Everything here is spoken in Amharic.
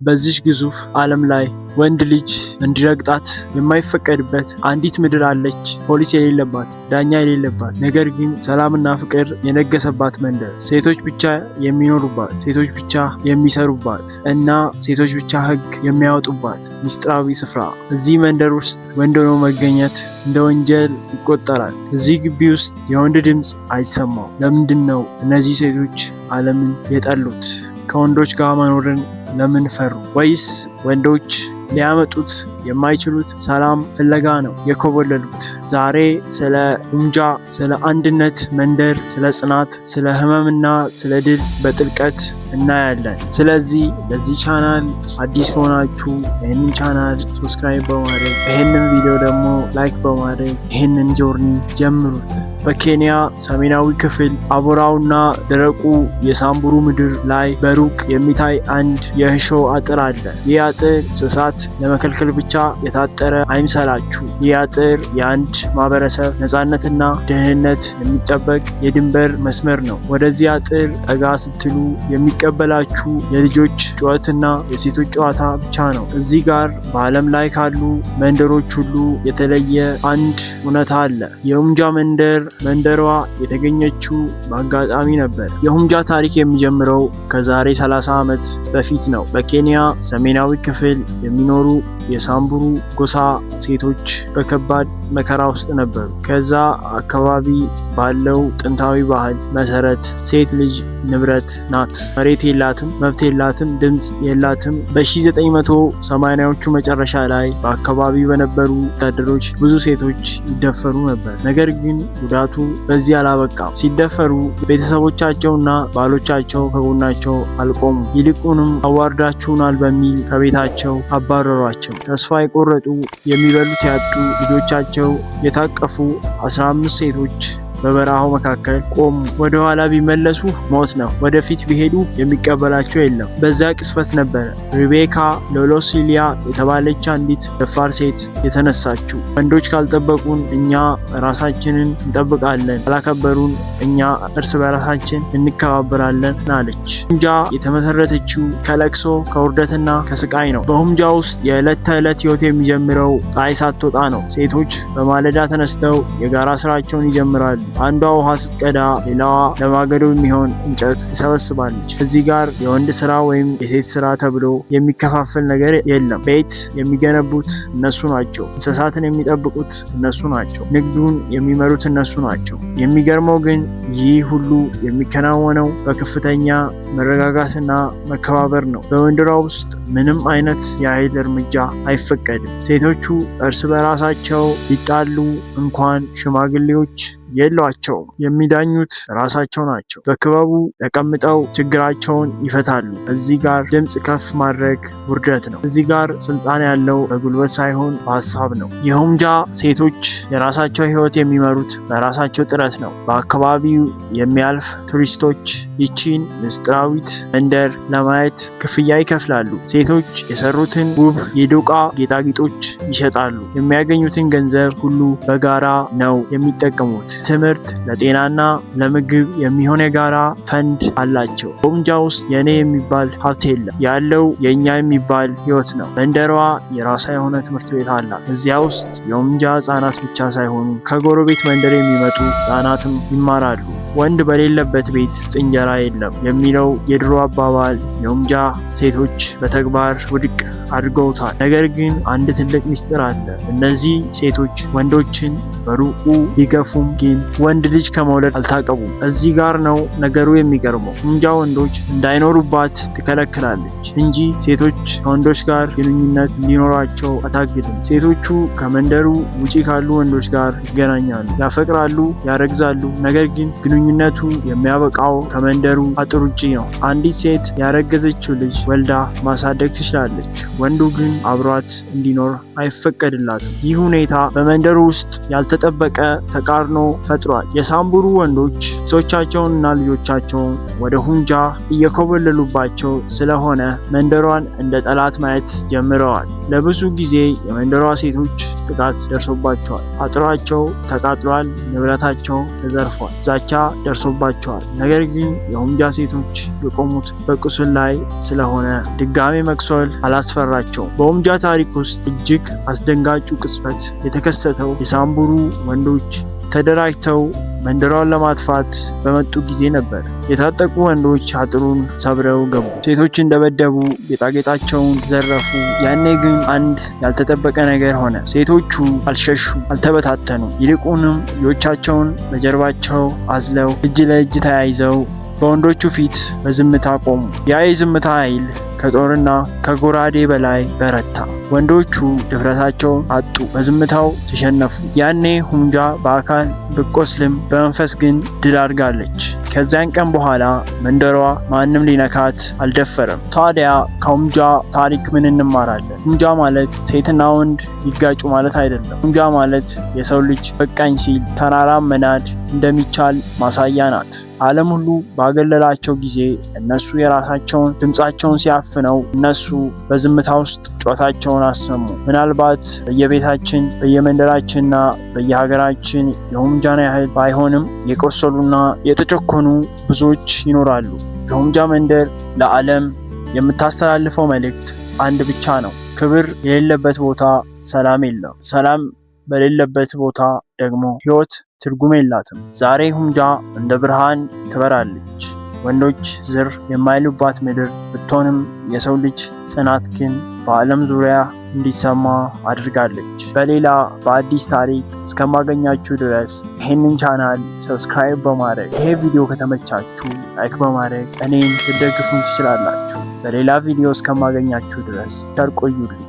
በዚህ ግዙፍ ዓለም ላይ ወንድ ልጅ እንዲረግጣት የማይፈቀድበት አንዲት ምድር አለች። ፖሊስ የሌለባት፣ ዳኛ የሌለባት፣ ነገር ግን ሰላምና ፍቅር የነገሰባት መንደር። ሴቶች ብቻ የሚኖሩባት፣ ሴቶች ብቻ የሚሰሩባት እና ሴቶች ብቻ ሕግ የሚያወጡባት ምስጢራዊ ስፍራ። እዚህ መንደር ውስጥ ወንድ ሆኖ መገኘት እንደ ወንጀል ይቆጠራል። እዚህ ግቢ ውስጥ የወንድ ድምፅ አይሰማም። ለምንድን ነው እነዚህ ሴቶች ዓለምን የጠሉት? ከወንዶች ጋር መኖርን ለምን ፈሩ? ወይስ ወንዶች ሊያመጡት የማይችሉት ሰላም ፍለጋ ነው የኮበለሉት? ዛሬ ስለ ሁምጃ፣ ስለ አንድነት መንደር፣ ስለ ጽናት፣ ስለ ህመምና ስለ ድል በጥልቀት እናያለን። ስለዚህ ለዚህ ቻናል አዲስ ከሆናችሁ ይህንን ቻናል ሰብስክራይብ በማድረግ ይህንን ቪዲዮ ደግሞ ላይክ በማድረግ ይህንን ጆርኒ ጀምሩት። በኬንያ ሰሜናዊ ክፍል አቦራውና ደረቁ የሳምቡሩ ምድር ላይ በሩቅ የሚታይ አንድ የእሾህ አጥር አለ። ይህ አጥር እንስሳት ለመከልከል ብቻ የታጠረ አይምሰላችሁ። ይህ አጥር የአንድ ማህበረሰብ ነፃነትና ደህንነት የሚጠበቅ የድንበር መስመር ነው። ወደዚህ አጥር ጠጋ ስትሉ የሚቀበላችሁ የልጆች ጩኸትና የሴቶች ጨዋታ ብቻ ነው። እዚህ ጋር በዓለም ላይ ካሉ መንደሮች ሁሉ የተለየ አንድ እውነታ አለ። የሁምጃ መንደሯ የተገኘችው በአጋጣሚ ነበር። የሁምጃ ታሪክ የሚጀምረው ከዛሬ 30 ዓመት በፊት ነው። በኬንያ ሰሜናዊ ክፍል የሚኖሩ የሳምቡሩ ጎሳ ሴቶች በከባድ መከራ ውስጥ ነበሩ። ከዛ አካባቢ ባለው ጥንታዊ ባህል መሰረት ሴት ልጅ ንብረት ናት። መሬት የላትም፣ መብት የላትም፣ ድምፅ የላትም። በ1980ዎቹ መጨረሻ ላይ በአካባቢው በነበሩ ወታደሮች ብዙ ሴቶች ይደፈሩ ነበር። ነገር ግን ጉዳቱ በዚህ አላበቃም። ሲደፈሩ ቤተሰቦቻቸውና ባሎቻቸው ከጎናቸው አልቆሙ። ይልቁንም አዋርዳችሁናል በሚል ከቤታቸው አባረሯቸው። ተስፋ የቆረጡ፣ የሚበሉት ያጡ፣ ልጆቻቸው የታቀፉ 15 ሴቶች በበረሃው መካከል ቆሙ። ወደ ኋላ ቢመለሱ ሞት ነው። ወደፊት ቢሄዱ የሚቀበላቸው የለም። በዛ ቅስፈት ነበረ ሪቤካ ሎሎሲሊያ የተባለች አንዲት ደፋር ሴት የተነሳችው። ወንዶች ካልጠበቁን እኛ ራሳችንን እንጠብቃለን፣ ካላከበሩን እኛ እርስ በራሳችን እንከባበራለን አለች። ሁምጃ የተመሰረተችው ከለቅሶ ከውርደትና ከስቃይ ነው። በሁምጃ ውስጥ የዕለት ተዕለት ህይወት የሚጀምረው ፀሐይ ሳትወጣ ነው። ሴቶች በማለዳ ተነስተው የጋራ ስራቸውን ይጀምራሉ። አንዷ ውሃ ስትቀዳ ሌላዋ ለማገዶ የሚሆን እንጨት ትሰበስባለች። እዚህ ጋር የወንድ ስራ ወይም የሴት ስራ ተብሎ የሚከፋፈል ነገር የለም። ቤት የሚገነቡት እነሱ ናቸው። እንስሳትን የሚጠብቁት እነሱ ናቸው። ንግዱን የሚመሩት እነሱ ናቸው። የሚገርመው ግን ይህ ሁሉ የሚከናወነው በከፍተኛ መረጋጋትና መከባበር ነው። በመንደሯ ውስጥ ምንም አይነት የኃይል እርምጃ አይፈቀድም። ሴቶቹ እርስ በራሳቸው ሊጣሉ እንኳን ሽማግሌዎች የሏቸውም። የሚዳኙት ራሳቸው ናቸው። በክበቡ ተቀምጠው ችግራቸውን ይፈታሉ። እዚህ ጋር ድምፅ ከፍ ማድረግ ውርደት ነው። እዚህ ጋር ስልጣን ያለው በጉልበት ሳይሆን በሀሳብ ነው። የሁምጃ ሴቶች የራሳቸው ህይወት የሚመሩት በራሳቸው ጥረት ነው። በአካባቢው የሚያልፍ ቱሪስቶች ይቺን ምስጢራዊት መንደር ለማየት ክፍያ ይከፍላሉ። ሴቶች የሰሩትን ውብ የዶቃ ጌጣጌጦች ይሸጣሉ። የሚያገኙትን ገንዘብ ሁሉ በጋራ ነው የሚጠቀሙት። ትምህርት፣ ለጤናና ለምግብ የሚሆን የጋራ ፈንድ አላቸው። በሁምጃ ውስጥ የኔ የሚባል ሀብት የለም። ያለው የእኛ የሚባል ህይወት ነው። መንደሯ የራሷ የሆነ ትምህርት ቤት አላት። እዚያ ውስጥ የሁምጃ ህጻናት ብቻ ሳይሆኑ ከጎረቤት መንደር የሚመጡ ህጻናትም ይማራሉ። ወንድ በሌለበት ቤት እንጀራ የለም የሚለው የድሮ አባባል የሁምጃ ሴቶች በተግባር ውድቅ አድርገውታል። ነገር ግን አንድ ትልቅ ምስጢር አለ። እነዚህ ሴቶች ወንዶችን በሩቁ ቢገፉም ግን ወንድ ልጅ ከመውለድ አልታቀቡም። እዚህ ጋር ነው ነገሩ የሚገርመው። ሁምጃ ወንዶች እንዳይኖሩባት ትከለክላለች እንጂ ሴቶች ከወንዶች ጋር ግንኙነት እንዲኖራቸው አታግድም። ሴቶቹ ከመንደሩ ውጪ ካሉ ወንዶች ጋር ይገናኛሉ፣ ያፈቅራሉ፣ ያረግዛሉ። ነገር ግን ግንኙነቱ የሚያበቃው ከመንደሩ አጥር ውጪ ነው። አንዲት ሴት ያረገዘችው ልጅ ወልዳ ማሳደግ ትችላለች። ወንዱ ግን አብሯት እንዲኖር አይፈቀድላትም። ይህ ሁኔታ በመንደሩ ውስጥ ያልተጠበቀ ተቃርኖ ፈጥሯል። የሳምቡሩ ወንዶች ሴቶቻቸውንና ልጆቻቸውን ወደ ሁምጃ እየኮበለሉባቸው ስለሆነ መንደሯን እንደ ጠላት ማየት ጀምረዋል። ለብዙ ጊዜ የመንደሯ ሴቶች ጥቃት ደርሶባቸዋል። አጥራቸው ተቃጥሏል፣ ንብረታቸው ተዘርፏል። ዛቻ ደርሶባቸዋል። ነገር ግን የሁምጃ ሴቶች የቆሙት በቁስል ላይ ስለሆነ ድጋሜ መቁሰል አላስፈራቸውም። በሁምጃ ታሪክ ውስጥ እጅግ አስደንጋጩ ቅጽበት የተከሰተው የሳምቡሩ ወንዶች ተደራጅተው መንደሯን ለማጥፋት በመጡ ጊዜ ነበር። የታጠቁ ወንዶች አጥሩን ሰብረው ገቡ፣ ሴቶችን ደበደቡ፣ ጌጣጌጣቸውን ዘረፉ። ያኔ ግን አንድ ያልተጠበቀ ነገር ሆነ። ሴቶቹ አልሸሹ፣ አልተበታተኑ። ይልቁንም ልጆቻቸውን በጀርባቸው አዝለው እጅ ለእጅ ተያይዘው በወንዶቹ ፊት በዝምታ ቆሙ። ያ የዝምታ ኃይል ከጦርና ከጎራዴ በላይ በረታ። ወንዶቹ ድፍረታቸውን አጡ፣ በዝምታው ተሸነፉ። ያኔ ሁምጃ በአካል ብቆስልም በመንፈስ ግን ድል አድርጋለች። ከዚያን ቀን በኋላ መንደሯ ማንም ሊነካት አልደፈረም። ታዲያ ከሁምጃ ታሪክ ምን እንማራለን? ሁምጃ ማለት ሴትና ወንድ ይጋጩ ማለት አይደለም። ሁምጃ ማለት የሰው ልጅ በቃኝ ሲል ተራራም መናድ እንደሚቻል ማሳያ ናት። ዓለም ሁሉ ባገለላቸው ጊዜ እነሱ የራሳቸውን ድምፃቸውን ሲያፍነው እነሱ በዝምታ ውስጥ ጩኸታቸውን አሰሙ። ምናልባት በየቤታችን በየመንደራችንና በየሀገራችን የሁምጃን ያህል ባይሆንም የቆሰሉና የተጨኮኑ ብዙዎች ይኖራሉ። የሁምጃ መንደር ለዓለም የምታስተላልፈው መልእክት አንድ ብቻ ነው። ክብር የሌለበት ቦታ ሰላም የለም። ሰላም በሌለበት ቦታ ደግሞ ሕይወት ትርጉም የላትም። ዛሬ ሁምጃ እንደ ብርሃን ትበራለች። ወንዶች ዝር የማይሉባት ምድር ብትሆንም የሰው ልጅ ጽናት ግን በዓለም ዙሪያ እንዲሰማ አድርጋለች። በሌላ በአዲስ ታሪክ እስከማገኛችሁ ድረስ ይህንን ቻናል ሰብስክራይብ በማድረግ ይሄ ቪዲዮ ከተመቻችሁ ላይክ በማድረግ እኔን ልትደግፉን ትችላላችሁ። በሌላ ቪዲዮ እስከማገኛችሁ ድረስ ቸር ቆዩልኝ።